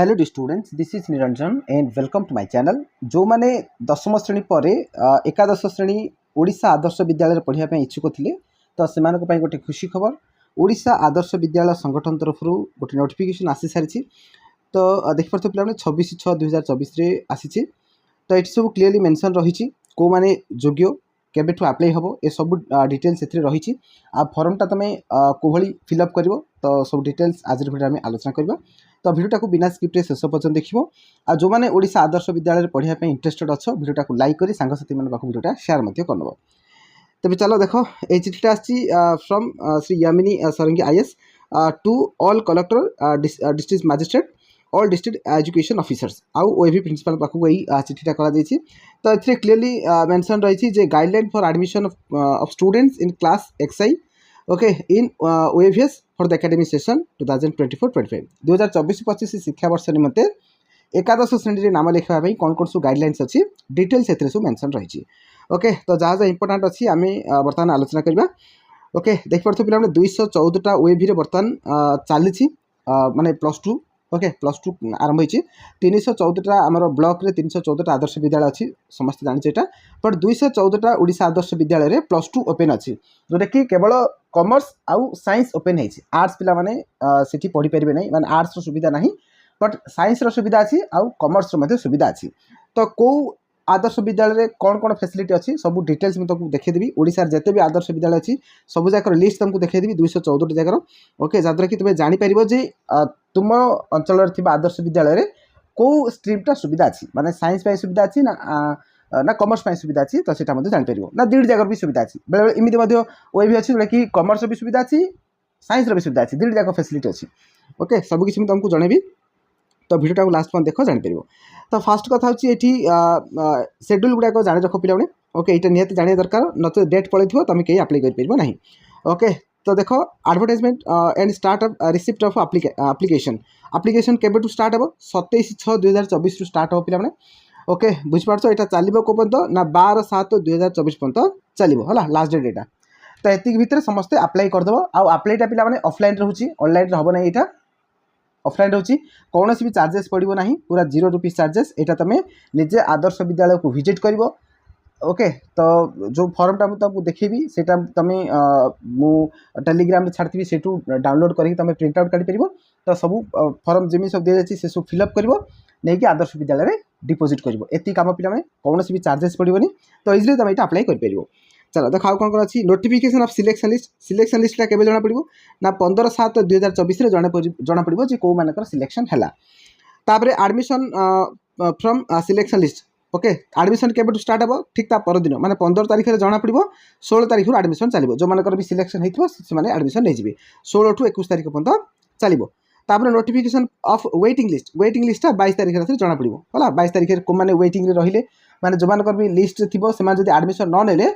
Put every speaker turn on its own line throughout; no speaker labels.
Hello the students, this is Niranjan and welcome to my channel. जो मैंने दशम श्रेणी पर एकादश श्रेणी ओडिशा आदर्श विद्यालय पढ़ाई इच्छुक थे तो से गोटे खुशी खबर ओडिशा आदर्श विद्यालय संगठन तरफ गोटे नोटिफिकेशन आसी सारी। तो देखिए पे 26/6/2024 आसी। तो ये सब क्लीयरली मेंशन रही कौ मैंने योग्य केबेठू आप्लाई हम ये सब डिटेल्स रही। आ फॉर्मटा तुम कोभली फिलअप कर तो सब डिटेल्स आज भिडियो आम आलोचना करवा। तो भिडियोटा को बिना स्क्रिप्ट शेष पर्यटन देखो। आ जो मैंने ओडिशा आदर्श विद्यालय पढ़ाई इंटरेस्टेड अच्छो भिडियोटा को लाइक कर सांगसाथी मान पाक भिडियोटा शेयर करनब। तेज चलो देख ये चिठीटा from Shri Yamini Sarangi IAS to all collector district magistrate all district education officers आउ ओएवी प्रिंसिपल पाक यही चिठीटा कर। तो ये क्लीयरली मेंशन रही जे guideline for admission of students in class XI okay in OAVs for the academic session 2024-25 2024-25 शिक्षा वर्ष निमंते एकादश श्रेणी नाम लिखापी कौन कौन सब गाइडलाइंस अच्छी डिटेल्स सब मेंशन रही। ओके तो जहाँ जहाँ इंपोर्टाट अच्छी आम बर्तमान आलोचना करवा। ओके देखिए पे 214टा ओएवी बर्तमान चली माने +2 ओके +2 आरंभ होती 314टा आमर ब्लॉक रे 314टा आदर्श विद्यालय अच्छी समस्त जानी एटा। बट 214टा ओडिशा आदर्श विद्यालय +2 ओपन अच्छी जोटा कि केवल कॉमर्स आउ साइंस ओपन होती। आर्ट्स पिला माने सेठी पढ़ी पारे ना माने आर्ट्स रो सुविधा नहीं बट साइंस रो सुविधा अच्छी आउ कॉमर्स रो सुविधा अच्छी। तो कौ आदर्श विद्यालय कौन कौन फैसिलिटी अच्छी सब डिटेल्स मैं तुमको देखीदेवी। ओडिशा जिते भी आदर्श विद्यालय अच्छी सब जगह लिस्ट तुमको देखीदेवी 214 जगह। ओके जहाँद्वारा कि तुम्हें जापर जे तुम अंचल आदर्श विद्यालय कौ स्ट्रीमटा सुविधा अच्छी माने साइंस सुविधा अच्छी ना कॉमर्स सुविधा अच्छी। तो सीटा जापर ना दुईट जगह भी सुविधा अच्छी बेले बेले इमती ओए भी अच्छी जोटा कि कॉमर्स भी सुविधा अच्छी साइंस भी सुविधा अच्छी दुईट जगह फैसिलिटी अच्छी। ओके सबकि तुमको जनइबी तो भिडियोटा को लास्ट देख जापर। तो फास्ट कथा ये शेड्यूल गुड़ाक जाणी रख पे। ओके ये निहत जाना दरकार नच डेट पड़े तुम कहीं आप्लाई कर ना। ओके तो देख advertisement and start of receipt of application केबेठू स्टार्ट हम 27/6/2024 स्टार्ट हम पे। ओके बुझीपार यहाँ चलो कौ पर्यटन ना 12/7/2024 पर्यटन चलो है लास्ट डेट यहाँ। तो ये भितर समस्ते आप्लाई करदेव आप्लाईटा पे ऑफलाइन रोचे ऑनलाइन हम ना यहाँ ऑफलाइन रोची कौन भी चार्जेस पड़ो ना पूरा 0 रुपीज चार्जेस। यहाँ तुम निजे आदर्श विद्यालय को विजिट कर। ओके तो जो फॉर्मटा मुझे तुमको देखेबी से तुम मु टेलीग्राम रे छाड़ी से डाउनलोड करके तुम प्रिंट आउट काढ़ी पार। तो सब फॉर्म जमी सब दी जाए से सब फिलअप कर नहीं आदर्श विद्यालय डिपोजिट कर ये कम पे कौन भी चार्जेस पड़ोनी। तो इजिली तुम यहाँ अप्लाई कर। चलो देख आउ कौन अच्छी नोटिफिकेशन ऑफ सिलेक्शन लिस्टा केबे जना पड़ो ना 15/7/2024 जना पड़ो जे कौ मानकर सिलेक्शन है। तापर admission from selection list okay admission केबेठू स्टार्ट हम ठीक परदिन माने 15 तारीख में जना पड़ो 16 तारीख एडमिशन चलो जो मानकर भी सिलेक्शन होती है एडमिशन नहीं 16 टू 21 तारीख पर्यटन चलो। तापर नोटिफिकेशन ऑफ वेटिंग लिस्टा 22 तारीख जना पड़ो है 22 तारीख को मैंने वेटिंग रहिले माने जो मानकर भी लिस्ट थी से एडमिशन न नेले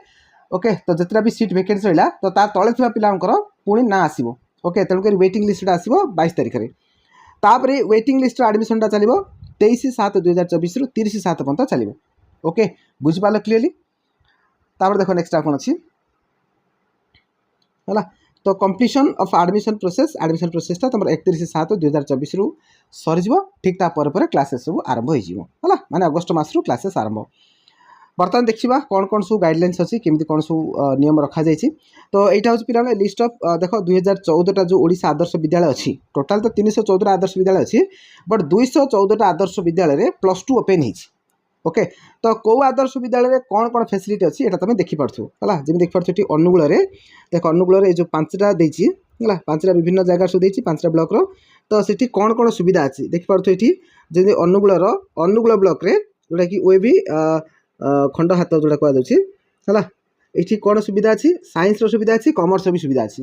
ओके तो जितना भी सीट वैकेंसी रहा तो तले थी पिलांकर पुणी ना आसो। ओके तेणुक वेटिंग लिस्ट आसो 22 तारीख में। तापर वेटिंग लिस्ट एडमिशनटा चलो 23/7/2024 रु 30/7 पर्यटन चलो। ओके बुझिपार क्लीयरली। तापर देख नेक्स्ट कौन अच्छी है तो कंप्लीशन ऑफ एडमिशन प्रोसेसटा तुम 31/7/2024 रु सरीज ठीक तापर क्लासेस सब आरंभ हो माने अगस्ट मास क्लासेस आरंभ। बर्तमान देखा कौन कौन सब गाइडलाइंस अच्छी केमती कौन सब नियम रखा जाए। तो यहाँ हूँ पिला लिस्ट ऑफ देख 2014टा जो ओडिशा आदर्श विद्यालय अच्छी टोटाल तो 314टा आदर्श विद्यालय अच्छी बट 214टा आदर्श विद्यालय +2 ओपन हो। ओके तो कौ आदर्श विद्यालय कौन कौन फैसिलिटी अच्छी यहाँ तुम देखिपुर है जमी देखिपुर ये अनुगुल देख अनुगुल जो 5टा देती है 5टा विभिन्न जगह सब देती 5टा ब्लॉक तो सीठी कौन कौन सुविधा अच्छी देखिपुर ये जमी अनुगुल ब्लॉक जोटा कि ओए भी खंड हाथ जोड़ा कहला ये कौन सुविधा अच्छी साइंस रो सुविधा अच्छी कॉमर्स भी सुविधा अच्छी।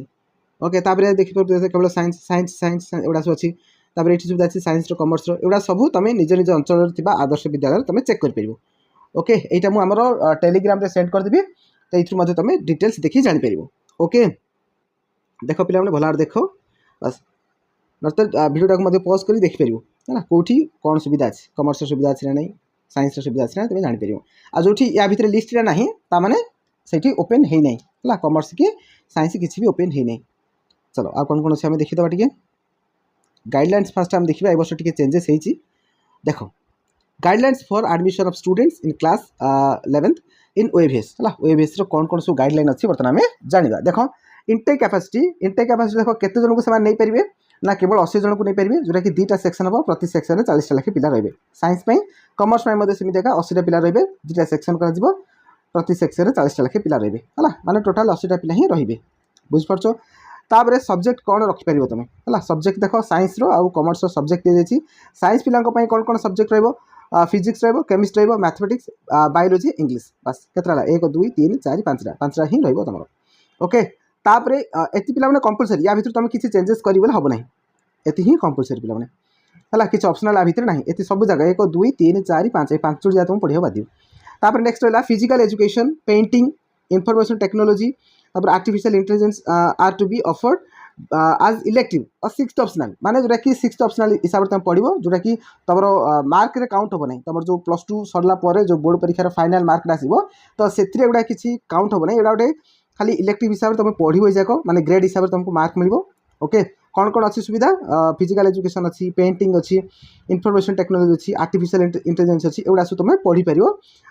ओके तापर देखिए केवल साइंस एगुड़ा सब अच्छी तापर ये सुविधा अच्छी साइंस कॉमर्स एगुड़ा सब तुम निज निज अंचल आदर्श विद्यालय तुम चेक कर। ओके यहाँ मुझे टेलीग्राम सेंड करदेवी तो ये तुम डिटेल्स देखी जापर। ओके देख पे भल देख बस नत भिडियोटा को पॉज कर देखिपर है कौटी कौन सुविधा अच्छी कॉमर्स सुविधा अच्छी ना नहीं साइंस सुविधा अच्छी ना तुम जापर। आ जो या भितर लिस्ट ना ताने से ओपन है ना कॉमर्स कि साइंस किसी भी ओपन है। चलो आ कौन कौन अच्छे देखीदे टे गाइडलाइंस फास्ट आम देखा ए वर्ष टी चेंजेस होती देख guidelines for admission of students in class 11th इन ओएवीएस है ओएवीएस कौन कौन सब गाइडलाइन अच्छी बर्तमान आम जाना देख इंटेक कैपेसिटी देख केते जन को से नहीं पारे ना केवल 80 जन को नहीं पारे जोटा कि 2टा सेक्शन हम प्रति सेक्शन में 40टा लेखे पिला रहे साइंस कमर्स सेमती एका 80टा पिला रहे 2टा सेक्शन कर प्रति सेक्शन में 40टा लेखे पिला रहे है माने टोटाल 80टा पिला ही रे बुझिपार तापर सब्जेक्ट कौन रखिपर तुम है सब्जेक्ट देख साइंस आउ कमर्स सब्जेक्ट दी जाइए साइंस पिला कौन कौन subject physics chemistry mathematics biology English बस केतरा 1 2 3 4 5टा ही रही तुम ओके तापर एति पिला कंपलसरी या भीतर तुम किसी चेंजेस करें हम ना ये ही कंपलसरी पिला है किसी ऑप्शनल या भीतर ना ये सब जगह 1 2 3 4 5 5 जगह तुम पढ़ा बाध्य तापर नेक्स्ट रहा physical education painting information technology तापर artificial intelligence are to be offered आज इलेक्टिव और 6th ऑप्शनल माने जोटा कि 6th ऑप्शनल हिसाब से तुम पढ़ो जोटा कि तुम मार्क रे काउंट हम ना तुम जो +2 सरला जो बोर्ड परीक्षार फाइनाल मार्क आसो तो से गुड़ा किसी काउंट हम ना ये गोटे खाली इलेक्टिव हिसाब से तुम पढ़ो जाक माने ग्रेड हिसाब से तुमको मार्क मिल ओके कौन कौन अच्छी सुविधा फिजिकल एजुकेशन अच्छी पेंटिंग अच्छी इनफॉरमेशन टेक्नोलॉजी अच्छी आर्टिफिशियल इंटेलिजेंस अच्छी एगुड़ा सब तुम पढ़ी पार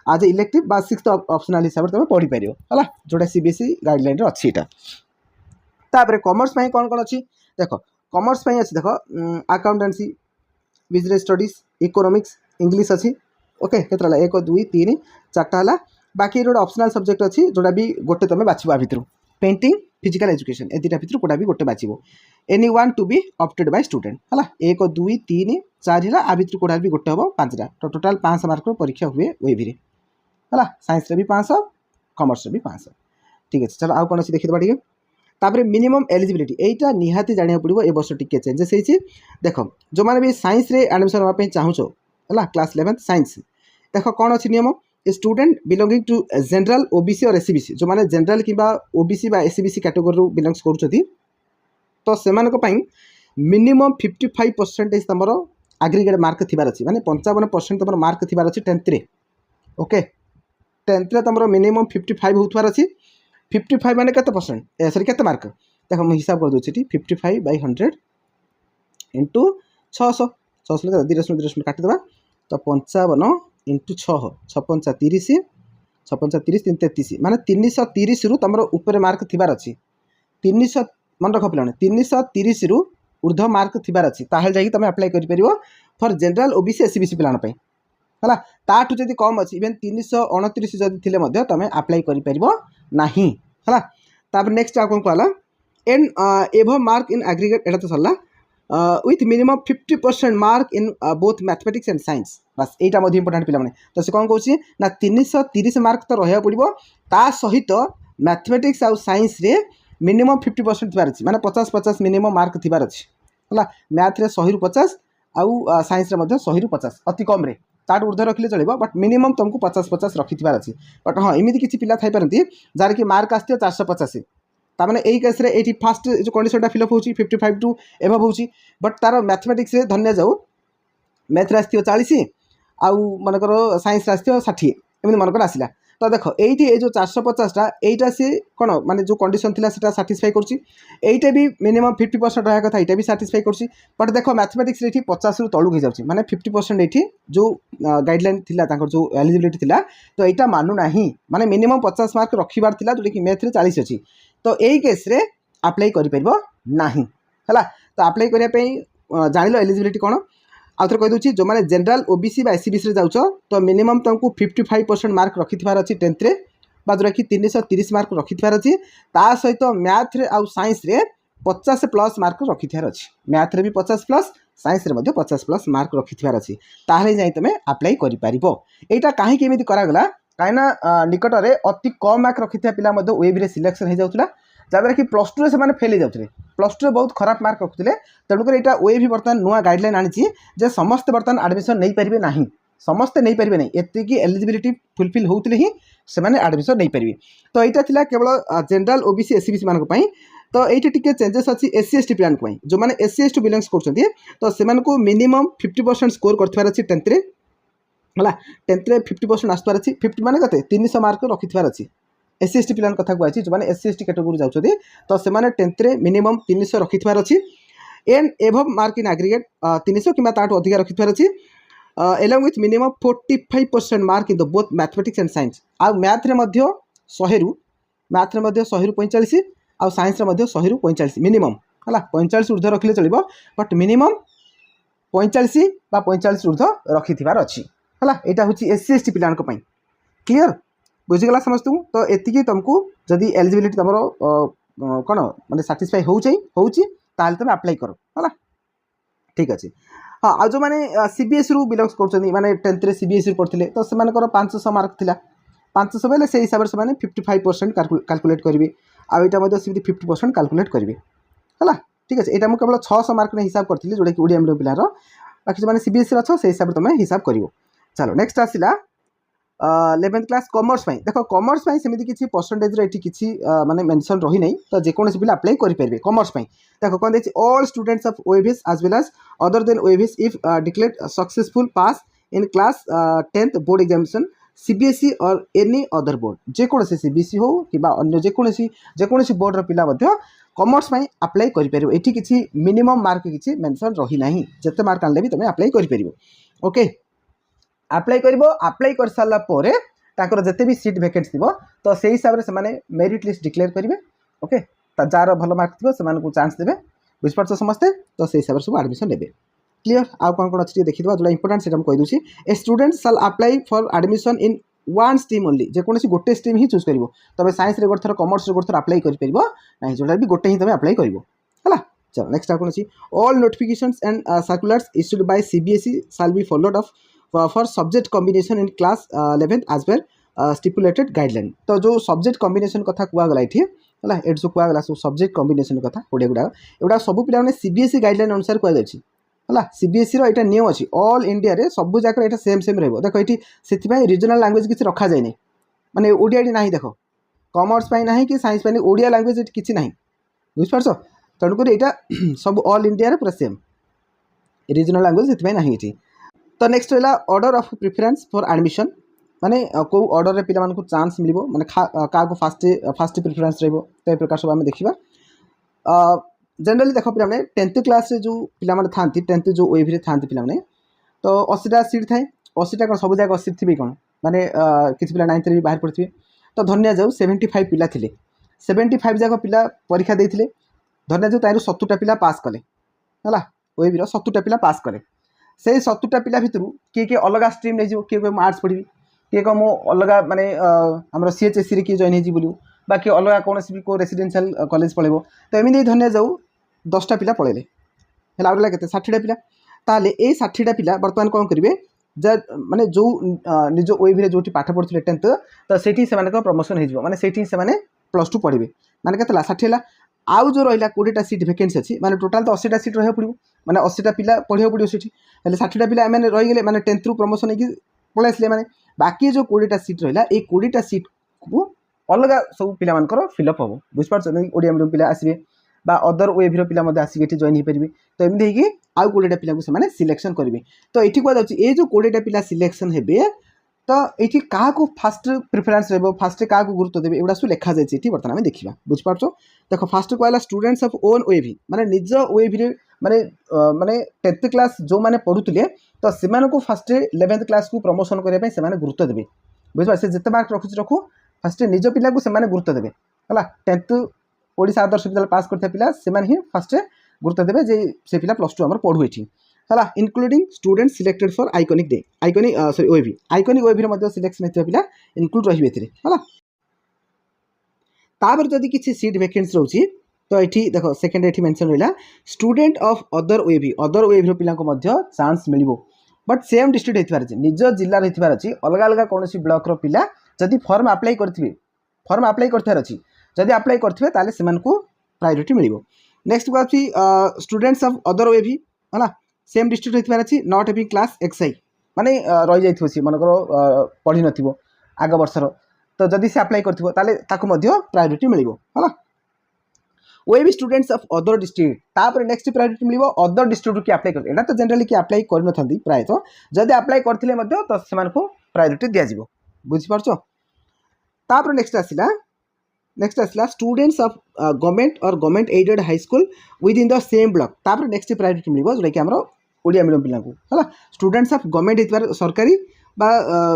आज इलेक्टिव बा 6th ऑप्शनल हिसाब से तुम पढ़ी पार है जोटा सीबीएसई गाइडलाइन अच्छी यहाँ तापर कॉमर्स कौन कौन अच्छी देख कॉमर्स अच्छी देख accountancy business studies economics English अच्छी ओके केतरा 1 2 3 4टा है बाकी गोटे ऑप्शनल सब्जेक्ट अच्छी जोटा भी गोटे तुम बाछिबा भितर पेंटिंग फिजिकल एजुकेशन ए 2टा भितर कोटा भी गोटे बाछिबो any one to be opted by student है 1 2 3 4 है आ भितर कोटा भी गोटे हम 5टा तो टोटाल 500 मार्क परीक्षा हुए ओएवी है साइंस भी 500 कॉमर्स भी 500 ठीक है चलो आउ कौन अच्छी देखिए टे तापर मिनिमम एलिजिबिलिटी एटा निहाती जाना पड़ो ए वर्ष टी चेंजेस होती देख जो मैंने भी साइंस रे एडमिशन होगा चाहूच है क्लास 11th साइंस देख कौन अच्छी नियम a student belonging to general OBC और एससीबीसी जो मैंने जनरल कि ओबीसी एससीबीसी कैटेगोरी बिलोंग्स कर तो से मिनिमम 55% तुम एग्रीगेट मार्क थी माने 55% तुम मार्क थी 10th ओके 10th तुम मिनिमम 55 होतार अच्छी 55 माने केते परसेंट सॉरी केते मार्क देख मुझे हिसाब कर दूसरी 55/100 इंटू 600 600 2 काटिदेवा तो 55 इंटू 6 56 30 56 30 3 33 माने 330 रु तुम ऊपर मार्क थीबार अच्छी 300 मन रख पे 330 रु ऊर्ध्व मार्क थीबार अच्छी ताहले जाई तुम अप्लाई कर परिवो फॉर जनरल ओबीसी एससीबीसी पिलान पे है ताठू जदि कम अच्छी इवेन 329 जदि थिले मध्य तुम अप्लाई कर परिवो नाही है तापर नेक्स्ट आ कौन कहला and above mark in aggregate एटा तो सरला with minimum 50% mark in both mathematics and science बस यहाँ बहुत इंपोर्टेंट पिला तो से कौन कौन ना 330 मार्क तो रहा पड़ो ता सहित मैथमेटिक्स आउ साइंस रे मिनिमम 50% थी माने 50-50 मिनिमम मार्क थी है मैथ रे 100 रु 50 आउ साइंस रे 100 रु 50 अति कम रे ताठ ऊर्ध्व रखिले चलो बट मिनिमम तुमको 50-50 रखी अच्छी बट हाँ एमती किसी पिला थी जार कि मार्क आस 485 ताने यही केस ये फास्ट जो कंडीशन फिलअप हो 55 टू एभव हो बट तार मैथमेटिक्स धन्य जाऊ मैथ आस 40 आउ मनकर साइंस आस 60 एमती मनकर आसला तो देख ये जो 450टा यहीटा सी कौन माने जो कंडीशन थी साटिस्फाई करटा भी मिनिमम 50% रहा कथा यहाँ भी साटिस्फाई कर बट देख मैथमेटिक्स ये 50 रु तलू हो जाए माने 50% ये जो गाइडलाइन थी जो एलिजिबिलिटी थी तो यहाँ मानु ना माने मिनिमम 50 मार्क रखिबार थिला जोटा कि मैथ रे 40 अच्छी तो यही केस रे अप्लाई कर पारिबो नाही है तो अप्लाई करने जान एलिजिबिलिटी कौन आउ थे कहीदे जो मैंने जनरल ओबीसी एससीबीसी जाऊच तो मिनिमम तुमको 55% मार्क रखि अच्छी 10th रे जोटा कि 330 मार्क रखि अच्छी ता सहित मैथ रे आउ साइंस रे 50+ मार्क रखि अच्छी मैथ रे भी 50+ साइंस रे 50+ मार्क रखि अच्छी ताहले जाई तुम अप्लाई कर पारिबो एटा काहे कि एमिति करागला कहीं निकट में अति कम मार्क रखि पिला वेब सिलेक्शन हो जाऊला जहाँ कि +2 से फेल हो जाते +2 बहुत खराब मार्क रखुते तेणुकर यहाँ ओए भी बर्तमान नुआ गाइडलाइन आनी समस्ते बर्तमान आडमिशन नहीं पारे ना समस्ते नहीं पारे ना एतिकी एलिजिबिलिटी फुलफिल होते ही से आडमिशन नहीं पारे तो यहाँ थी केवल जनरल ओबीसी एससीबीसी मान तो ये टी चेंजेस अच्छी एससी एसटी पिलान जो मैंने एससी एसटी बिलोंग्स कर तो से मिनिमम 50% स्कोर कर अच्छी 10th रे है 10th रे 50% आसबार अच्छी 50 माने कते 300 मार्क रखिथार अच्छी एससी एसटी पिलान कथा कहूँ जो मैंने एससी एसटी कैटेगोरी जाऊँगी तो से 10th रे मिनिमम 300 रखिथार अच्छी and above mark in aggregate 300 कि अधिक रखिथार अच्छी along with minimum 45% mark in the both mathematics and science आ मैथ रे मध्य 100 रु मैथ रे मध्य 100 रु 45 आ साइंस रे मध्य 100 रु 45 मिनिमम है 45 ऊर्ध्व रखिले चलिबो बट मिनिमम 45 बा 45 ऊर्ध्व रखिथिबार अछि है एटा होची एससी एसटी पिलान को पई क्लियर बुझीगला समस्त तो एतिकी तुमको जदि एलिजिबिलिटी तुम कौन माने साटिस्फाई होची ताल तुम अप्लाई करो है ठीक अच्छे हाँ आज जो मैंने सीबीएसई रु बिलंग्स कर माने 10th रे सीबीएसई पढ़ते तो से 500 मार्क थिला 500 बेले से हिसाब से 55% कैलकुलेट करेंगे आईटा 50% कैलकुलेट करेंगे है ठीक अच्छे यहाँ मुझे केवल 600 मार्क ने हिसाब करी जोटा कि ओडिया मीडियम पिलार बाकी जो सीबीएसई अच्छो से हिसाब से तुम हिसाब कर चलो नेक्स्ट आसला 11th क्लास कॉमर्स देख कॉमर्स सेमती किसी परसेंटेज रे किसी माने मेंशन रही नहीं तो जेकोसी पिला अप्लाई करेंगे कॉमर्स देख कौन देखिए all students of OAVs as well as other than OAVs if declared successful pass in class 10th board examination CBSE और एनी अदर बोर्ड जेकोसी सीबीएसई हो कि अन्य जेकोसी बोर्ड पिला कॉमर्स अप्लाई करेंगे ये किसी मिनिमम मार्क किसी मेंशन रही ना जिते मार्क आने भी तुम अप्लाई करेंगे ओके अप्लाई कर सारा पर जिते भी सीट वैकेंट थी तो से हिसाब से मेरिट लिस्ट डिक्लेयर करेंगे ओके जार भल मार्क थी से चांस देवे बुझिपार समस्ते तो से हिसाब से सब एडमिशन देवे क्लियर आउ कौन कौन अच्छी देखिए जो इंपोर्टेंट से कहीदे a student shall apply for admission in one stream only जेकोसी गोटे स्ट्रीम ही चूज कर तुम साइंस रे गोटे थर कॉमर्स रे गोटे थर अप्लाई कर ना जोटा भी गोटे ही तुम अप्लाई कर चलो नेक्स्ट कौन अच्छी all notifications and circulars issued by CBSE shall be followed of for subject combination in class 11th as well stipulated guideline तो जो सब्जेक्ट कॉम्बिनेशन कथा कहगला ये है ये सब कहगला सब सब्जेक्ट कॉम्बिनेशन कथा ओडिया गुड़ाक एगुड़ा सब पिला सीबीएसई गाइडलाइन अनुसार कहु है सीबीएसई रो नियम अच्छी ऑल इंडिया रे सब जाक ये सेम सेम रही देख ये से रीजनल लैंग्वेज किसी रखा जाए नहीं माने ओडिया ना देख कॉमर्स ना कि साइंस ओडिया लैंग्वेज किसी ना बुझिपार तेणुक यहाँ सब ऑल इंडिया रे पूरा सेम रीजनल लैंग्वेज से ना ये तो नेक्स्ट रहा order of preference for admission माने को ऑर्डर रे पिला मानकु चांस मिलिबो माने का को फास्ट प्रिफरेंस रहबो तो प्रकार सब आम देखा जनरली देख पे 10th क्लास रे जो पिला माने थांती 10th जो ओएवी रे थांती पिला माने तो 80टा सीट थाए 80टा कौन सब जगह 80 थी कौन माने किसी पिला 9th रे भी बाहर पड़े तो धन्या जाऊ 75 पिला थिले 75 जाक पिला परीक्षा देथिले धन्या जाऊ तारू 70टा पिला पास कले हला ओएवी रो 70टा पिला पास कले से 70टा पिला भितर किए अलग स्ट्रीम नहीं जो किए आर्ट्स पढ़ी किए कह मो अलग माने आम सीएचएससी रे किए जॉइन हो बोलू बाकी अलग कौन भी को रेसिडेंशियल कॉलेज पड़े तो एमती धन्या जाऊ 10टा पिला पड़े है के 60टा पिला ताले ए 60टा पिला बर्तमान कौन करेंगे माने जो निज ओएवी जो पाठ पढ़ुले 10th तो सेठी से प्रमोशन हो माने सेठी से +2 पढ़े माने के 60 है आउ जो रहा 20टा सीट वैकेंसी अच्छी माने टोटाल तो 80टा सीट रहा पड़ो माने 80टा पिला पढ़ा पड़ो से 60टा पिला मैंने रहीगले माने 10th रु प्रमोशन होगी पलि आसले माने बाकी जो 20टा सीट रहा ये 20टा सीट को अलग सब पिला फिलअप हम बुझिपार ओडिया मीडियम पिला आसबे बा अदर ओएवी पिला आसिक ये जॉइन हो पारे तो एमती आउ 20टा पिला सिलेक्शन करेंगे तो ये कहुच्छे ये जो 20टा पिला सिलेक्शन हे तो ये क्या फास्ट प्रिफरेंस रहा फास्ट क्या गुरुत्व देवे एगुड़ा सब लिखा जाए बर्तमान आम देखा बुझिपार देख फास्ट कहला स्टूडेंट्स ऑफ ओन ओएवी माने निज ओएवी माने माने 10th क्लास जो माने पढ़ुले तो से फास्ट 11th क्लास को प्रमोशन करने से गुरुत्व देवे बुझिपार से जिते मार्क रखु फास्ट निज पिला को से गुरुत्व देवे है 10th ओडिशा आदर्श विद्यालय पास करता पिला से ही फास्ट गुरुत्व देवे जे से पिला +2 आमर पढ़ु ये है including student selected for iconic day iconic sorry OAV iconic OAV selection होता पिला इनक्लूड रही है तापर जदि किसी सीट वैकेंसी रोचे तो ये देख सेकेंड ये मेंशन रहा स्टूडेंट ऑफ अदर ओएवी पिला chance mill but same district होती निज जिले होती अच्छी अलग अलग कौन ब्लॉक पिला जदि फॉर्म अप्लाई करेंगे फॉर्म अप्लाई करतार अच्छी जदि अप्लाई करेंगे ताले से प्रायोरिटी मिल नेक्स्ट बात स्टूडेंट्स ऑफ अदर ओएवी है सेम डिस्ट्रिक्ट होती अच्छी नॉट हैविंग क्लास एक्सआई माने रही जाइए सी मनकर पढ़ी न आग वर्षर तो जदि से अप्लाई करथिबो ताले ताको मध्य प्रायोरिटी मिलिबो हला ओएवी स्टूडेंट्स ऑफ अदर डिस्ट्रिक्ट तापर नेक्स्ट प्रायोरिटी मिलिबो अदर डिस्ट्रिक्ट की अप्लाई कर एटा तो जनरली की अप्लाई कर नथांदी प्राय तो जदि अप्लाई करथिले मध्य तो सेमान को प्रायोरिटी दिया जिवो बुझि परछो तापर नेक्स्ट आसिला नेक्स्ट आसला स्टूडेंट्स ऑफ गवर्नमेंट और government aided high school within the same block तापर नेक्स्ट प्राइवेट मिल जोटा कि आम ओडिया मीडियम पिला है स्टूडेंट्स ऑफ गवर्नमेंट होता सरकारी बा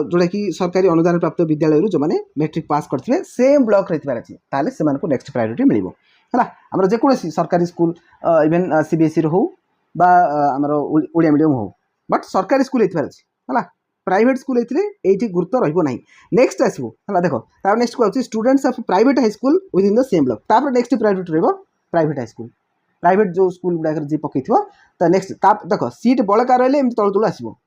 जोटा कि सरकारी अनुदान प्राप्त विद्यालय जो मैंने मेट्रिक पास करते सेम ब्लॉक रही ताले से नेक्स्ट प्रायोरिटी मिल है आम जेकोसी सरकारी स्कूल इवेन सीबीएसई हो आमर ओडिया मीडियम हो बट सरकारी स्कूल होती है प्राइवेट स्कूल होते ये गुरुत्व रहा नेक्स्ट आसो है देख तार नेक्स्ट कौन students of private high school within the same block तापर next private private high school private जो स्कूल गुड़ाक जी पकई तो नेक्स्ट देख सीट बड़का रही तल तल आसो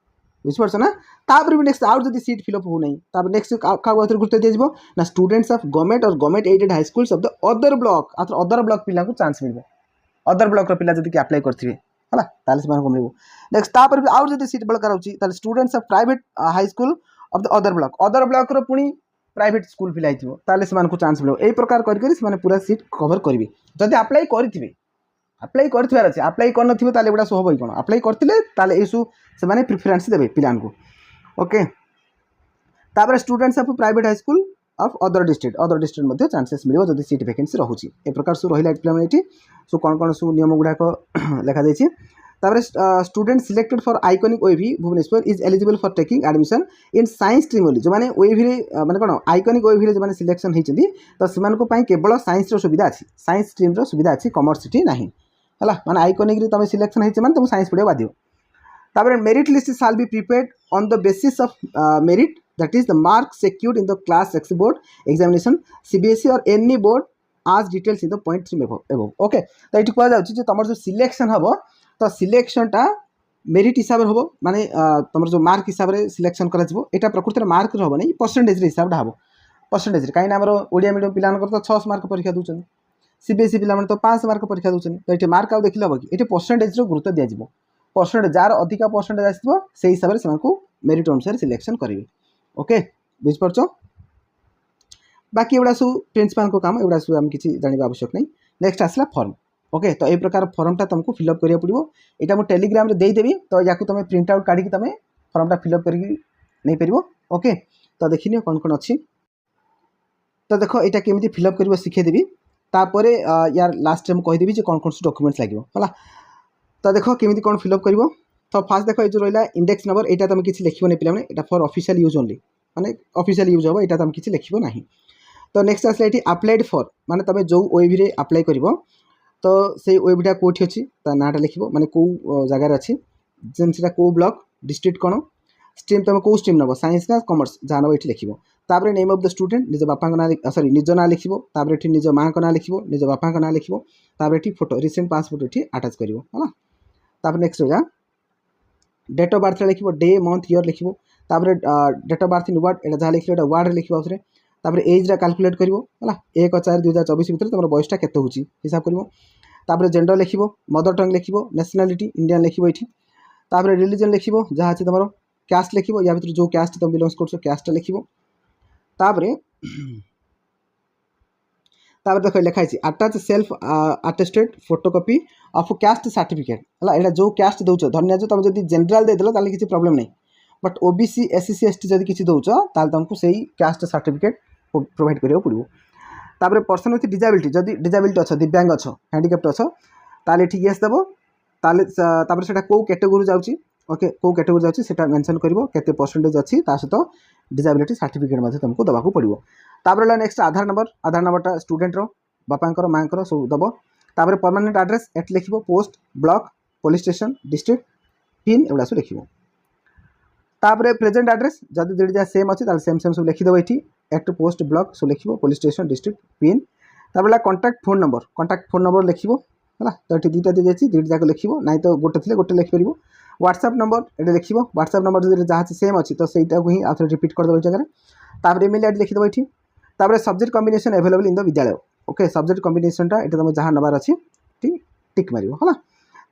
बुझीपार ना तापर भी नेक्स्ट आउट जब सीट फिलअप हो ना नेक्स्ट क्या गुरुत्व दिज्व ना स्टूडेंट्स ऑफ गवर्नमेंट और government aided high school of the other block other block पिला चांस मिल अदर ब्लॉक पिला जब अप्लाई करेंगे है मिल नेक्स्ट तापर भी आउट जब सीट बड़का रोचे students of private high school of the other block पुणी प्राइवेट स्कूल पिला से चांस मिले यही प्रकार करके पूरा सीट कवर करेंगे जब अप्लाई करेंगे अप्लाई कर अप्लाई कर गुड़ा सब कौन अप्लाई करते से प्रिफरेन्स देवे पिला ओके तापर students of private high school of other district chances मिले जब सीट वैकेंसी रोचे ए प्रकार सब रहा पे सो कौन कौन सब नियम गुड़ाक लिखा तापर student selected for iconic OAV Bhubaneswar is eligible for taking admission in science stream only जो मैंने ओएवी माने कौन आइकनिक ओएवी जो मैंने सिलेक्शन होती तो से केवल साइंस सुविधा अच्छी साइंस स्ट्रीम सुविधा अच्छी कॉमर्स सीट नहीं है माने आइकनिक तुम सिलेक्शन होती तुम साइंस पढ़ा बाध्य तापर merit list shall be prepared on the basis of merit that is the mark secured in the class 6 board examination CBSE और एनी बोर्ड आज details in the point 3 above okay तो ये कहुच्छे तुम जो सिलेक्शन हम तो सिलेक्शनटा मेरिट हिसाब से हम माने तुम जो मार्क हिसाब से सिलेक्शन करा प्रकृति में मार्क हम नहीं परसेंटेज हिसाब से हम परसेंटेज कहीं आम ओडिया मीडियम पिला तो 600 मार्क परीक्षा दूसरी सीबीएसई पिला तो 500 मार्क परीक्षा दूसरी तो ये मार्क आउ देखिले हम कि ये परसेंटेज गुरुत्व दिज्व परसेंटेज जार अधिक परसेंटेज आसो से हिसाब से मेरिट अनुसार सिलेक्शन करेंगे ओके बुझीपार बाकी एगुड़ा सब प्रिंसिपाल को काम एगुड़ा सब आम किसी जानवा आवश्यक नहीं नेक्स्ट आसला फॉर्म ओके तो ये प्रकार फॉर्मटा तुमको फिलअप करिया पड़ो यहाँ मुझे टेलीग्राम रे देदेवी तो या तुम प्रिंट आउट काढ़ी तुम फॉर्मटा फिलअप कर नहीं पार ओके तो देखनी कौन कौन अच्छी तो देख यहाँ केमी फिलअप कर शिखेदेवी तापर यार लास्ट में कहीदेवी कौन कौन सब डॉक्यूमेंट्स लगे है तो देख केमी कौन फिलअप कर तो फास्ट देख ये रहा इंडेक्स नंबर यहाँ तुम किसी लिखो नहीं पे यहाँ फॉर ऑफिशियल यूज ओनली माने ऑफिशियल यूज हम यहाँ तुम किसी लिखो ना तो नेक्स्ट आसला ये अप्लाइड फॉर माने तुम जो वेबी अप्लाई कर तो से वेबटा कौटी अच्छी नाटा लिख माने कौ जगार अच्छी जेनटा कौ ब्लॉक डिस्ट्रिक्ट कौन स्ट्रीम तुम कौ स्ट्रीम नब साइंस ना कॉमर्स जहाँ नब ये लिख तापर नेम ऑफ द स्टूडेंट निज बापा ना सॉरी निज ना लिख तापर ये निज माँ ना लिख निज बापा ना लिख तापर ये फोटो रिसेंट पासपोर्ट ये अटैच कर तापर नेक्स्ट हो जा डेट ऑफ बर्थ लिख डे मंथ ईयर लिख तापर date of birth in words यहाँ जहाँ लिख वार्ड लिख तापर एज कैलकुलेट कर 1/4/2024 भितर तुम बयसटा केते होची हिसाब कर तापर जेंडर लिख मदर टंग लिख नेशनलिटी इंडियन लिख ये तापर रिलीजन लिख जहाँ अच्छे तुम कास्ट लिख या भर जो कास्ट तुम बिलोंग्स कर कास्ट लिख तापर देख लिखाई attach self attested photocopy of caste certificate है यहाँ जो कास्ट दौच धन्य तुम जब जनरल देदेल किसी प्रॉब्लम नहीं बट ओबीसी एससी एसटी जब किसी दौच तुमको से कास्ट सर्टिफिकेट प्रोवाइड करिया पड़ो तापर पर्सन विथ डिजाबिलिटी जदि डिजाबिलिटी अच्छ दिव्यांग अच्छ हैंडिकैप्ट अच्छ ताले ठीक येस देव तापर सेटा को कैटेगरी जाउची ओके को कैटेगरी जाउची सेटा मेंशन करिवो केते परसेंटेज अच्छी ता सहित डिजाबिलिटी सर्टिफिकेट मध्ये तुमको दबाको पड़ो तापर नेक्स्ट आधार नंबरटा स्टूडेंट रो बापांकर मांकर सब दब तापर परमानेंट एड्रेस एट लिख post block police station district pin एगुड़ा सब लिख तापर प्रेजेंट एड्रेस जब दुईटा सेम अच्छी सेम सब लिखिदेव ये एक्ट पोस्ट ब्लॉक सब लिख पुलिस स्टेशन डिस्ट्रिक्ट पिन तापर कॉन्टैक्ट फोन नंबर लिख है तो ये दुईटा दी जाए दुईटा जाक लिख ना तो गोटे थे गोटे लिखिपर व्हाट्सएप नंबर ये लिख व्हाट्सएप नंबर जो जहाँ सेम अच्छी तो सहीटा को ही आउ थे रिपीट करदेव जगह तापर इमेल आईडी लिखिदेव ये तापर subject combination available in the विद्यालय ओके सब्जेक्ट कॉम्बिनेशनटा ये तुम जहाँ नबार अच्छी टिक मार है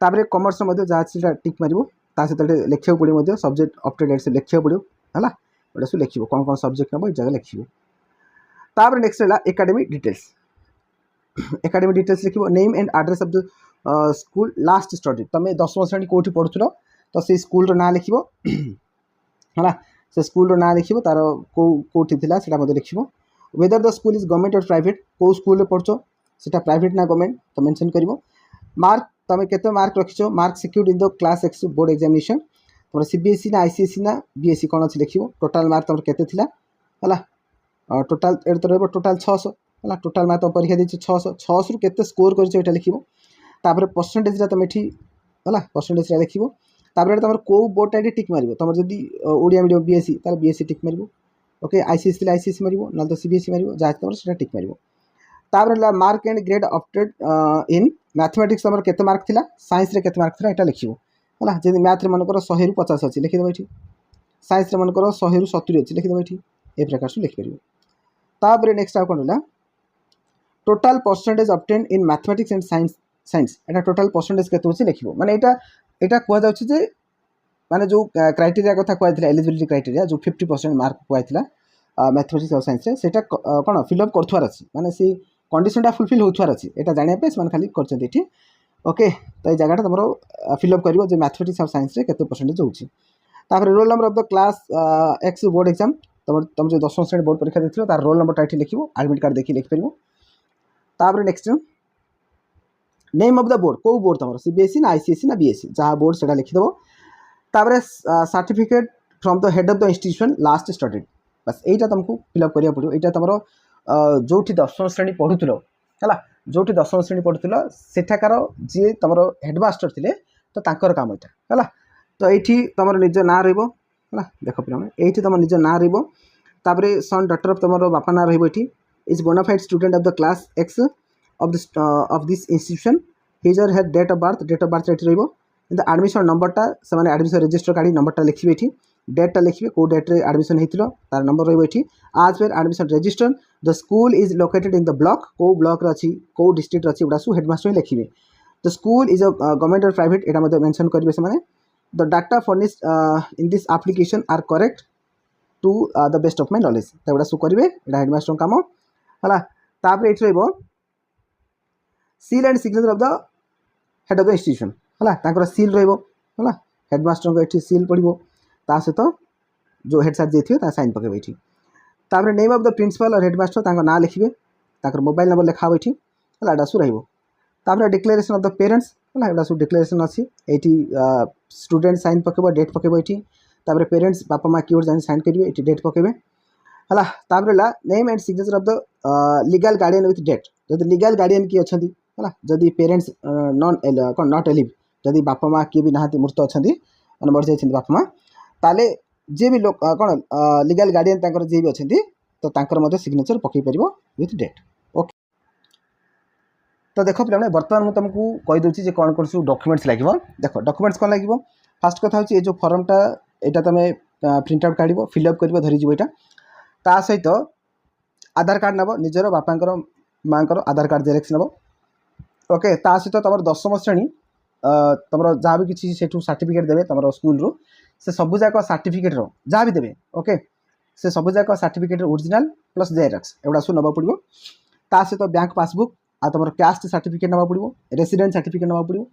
तापर कॉमर्स जहाँ अच्छी टिक मार सहित लिखा पड़ो सब्जेक्ट अप टू डेट से लिखा पड़ो है ये सब लिख कौन कौन सब्जेक्ट नब जगह लिख तापर नेक्स्ट रहा एकेडमिक डिटेल्स लिख name and address of the school last study तुम 10वीं श्रेणी कौटी पढ़ुल तो से स्कूल ना लिख है से स्कूल ना लिख तार कौटी थी लिख whether the school is government और प्राइवेट को स्कूल पढ़ुछ सेटा प्राइवेट ना गवर्नमेंट तो मेंशन करिवो मार्क तुम केते मार्क रखिछ mark secured in the class X board examination तुम सीबीएसई ना आईसीएसई ना बीएसई कौन अच्छे लिखियो टोटाल मार्क तुम केते थिला हला टोटाल एड तो रहबो टोटाल 600 हला टोटाल मार्क तुम परीक्षा दैछ 600 600 रु केते स्कोर करछ एटा लिखिबो तापर परसेंटेज रा तुम एठी हला परसेंटेज रा लिखिबो तापर तुम को बोर्ड टाइट टिक मारिबो तुम जदी ओडिया मीडियम बीएसई तार बीएसई टिक मारिबो ओके आईसीएसई आईसीएसई मारिबो ना तो सीबीएसई मारिबो जा तुम सेटा टिक मारिबो तापर mark and grade opted in mathematics तुम केते मार्क थिला साइंस रे केते मार्क थिला एटा लिखिबो हला जदी मैथ रे मनकर 100 रु 50 अछि लिखि देबो एठी साइंस रे मनकर 100 रु 70 अछि लिखि देबो एठी ए प्रकार से लिखि परिबो तापर नेक्स्ट आ कोन होला total percentage obtain in mathematics and science Etah total percentage केते अछि लिखिबो माने एटा कोआ जाउछि जे माने जो क्राइटेरिया कथा कहैथिला एलिजिबिलिटी क्राइटेरिया जो 50% मार्क कहैथिला मैथमेटिक्स और साइंस रे सेटा कोन फिल अप करथुवार अछि माने से कंडीशनटा फुलफिल होथुवार अछि एटा जानिया पे समान खाली करछन एठी ओके तो ये जगह तुम फिल अप करिवो जे मैथमेटिक्स और साइंस रे केते परसेंटेज होछि तापर roll number of the class X board exam तुम जो 10वीं श्रेणी बोर्ड परीक्षा देथिलो तार रोल नंबर टाइटल लिखिबो एडमिट कार्ड देखि लिखि परिबो तापर next name of the board को बोर्ड तुम सीबीएसई ना आईसीएसई ना बीएसई जहाँ बोर्ड सेटा लिखि देबो तापर certificate from the head of the institution last studied बस एटा तुमको फिल अप करिया पड़ियो एटा तुमरो जोठी 10वीं श्रेणी पढुथिलो हला जोठी 10वीं श्रेणी पढुथिलो सेठाकार जे तुमरो हेडमास्टर थिले तो तांकर काम एटा हला तो एठी तुमरो निज ना रहइबो हला देखो पिलामे एठी तुम निज ना रहइबो तापरे सन डॉक्टर ऑफ तुमरो बापा ना रहइबो एठी is bonafide student of the class X of this institution his or her date of birth एठी रहइबो इन द एडमिशन नंबरटा से माने एडमिशन रजिस्टर काढी नंबरटा लिखिबे एठी डेटटा लिखिबे को डेट रे एडमिशन हेतिलो तार नंबर रहइबो एठी आज पर admission register the school is located in the block को ब्लॉक रे अछि को डिस्ट्रिक्ट रे अछि उडा सु हेडमास्टर लिखिबे the school is a government और प्राइवेट एटा मध्ये मेंशन करबे से माने the data furnished in this application are correct to the best of my knowledge त उडा सु करबे एटा हेडमास्टर काम हला तापर एठी रहइबो seal and signature of the head of the institution हला ताकर सील रहइबो हला हेडमास्टर को एठी सील पडिबो ता सहित जो हेड सर जेथियो ता साइन पकेबे एठी तापर नेम ऑफ द प्रिंसिपल और हेडमास्टर तांको ना लिखिबे ताकर मोबाइल नंबर लिखाबो एठी हला एटा सु रहइबो तापर डिक्लेरेशन ऑफ द पेरेंट्स हला एटा सु डिक्लेरेशन अछि एठी स्टूडेंट साइन पकेबो डेट पकेबो एठी तापर पेरेंट्स बापा मां की ओर जानि साइन करिवे एठी डेट पकेबे हला तापर ला name and signature of the legal guardian with date जदि लीगल गार्डियन की अछंती हला जदि पेरेंट्स नॉट एलिव जदि बापा मां की भी नाहंती मृत अछंती अन मर जाय बापा मां ताले जे भी लोक कौन लीगल गार्डियन तांकर जे भी अछंती तो तांकर मध्ये सिग्नेचर पकई परिबो विथ डेट ओके तो देखो पिलाने वर्तमान मु तुमको कहि दोछि जे कोन कोन सु डॉक्यूमेंट्स लागिवो देखो डॉक्यूमेंट्स कोन लागिवो फर्स्ट कथा होछि ए जो फॉर्मटा एटा तमे प्रिंट आउट काढिबो फिल अप करबो धरि जिवो एटा ता सहित आधार कार्ड नबो निजरो बापांकर मांकर आधार कार्ड जेरेक्स नबो ओके ता सहित तमर 10वीं श्रेणी तमरो जहाँ भी किसी सेठू सर्टिफिकेट देबे तमरो स्कूल रो से सबु जाक सर्टिफिकेट रो जहाँ भी देबे ओके से सबु जाक सर्टिफिकेट ओरिजिनल प्लस जेरेक्स एवडा सु नबा पड़िबो ता सहित बैंक पासबुक आ तमरो कास्ट सर्टिफिकेट नबा पड़िबो रेसिडेंट सर्टिफिकेट नबा पड़िबो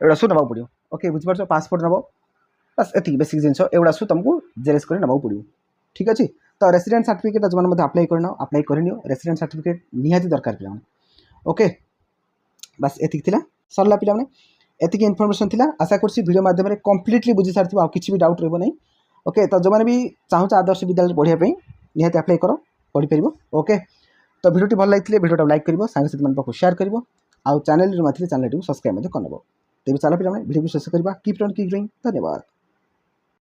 एवडा सु नबा पड़िबो ओके बुझ परछो पासपोर्ट नबो बस एति बेसिक जिंस एवडा सु तुमको जेरेक्स कर नबा पड़िबो ठीक अछि तो रेसिडेंट सर्टिफिकेट जमान मध्ये अप्लाई करनियो रेसिडेंट सर्टिफिकेट निहाती दरकार पिला ओके बस एति थिला सरला पिला माने एति इनफॉरमेशन थिला आशा करछि वीडियो माध्यम रे कंप्लीटली बुझि सारथिबो आ किछि भी डाउट रहबो नै ओके तो जो माने भी चाहू आदर्श विद्यालय पढ़िया पई निहाती अप्लाई करो पढ़ि परिबो ओके तो वीडियो भल लागिथिले वीडियो लाइक करिवो संग साथी मन पाखु शेयर करिवो आ चैनल रे माथिले चैनल टी सब्सक्राइब मध्ये करनबो तेबे चला पिला माने वीडियो को शेष करबा कीप ऑन कीप डूइंग धन्यवाद।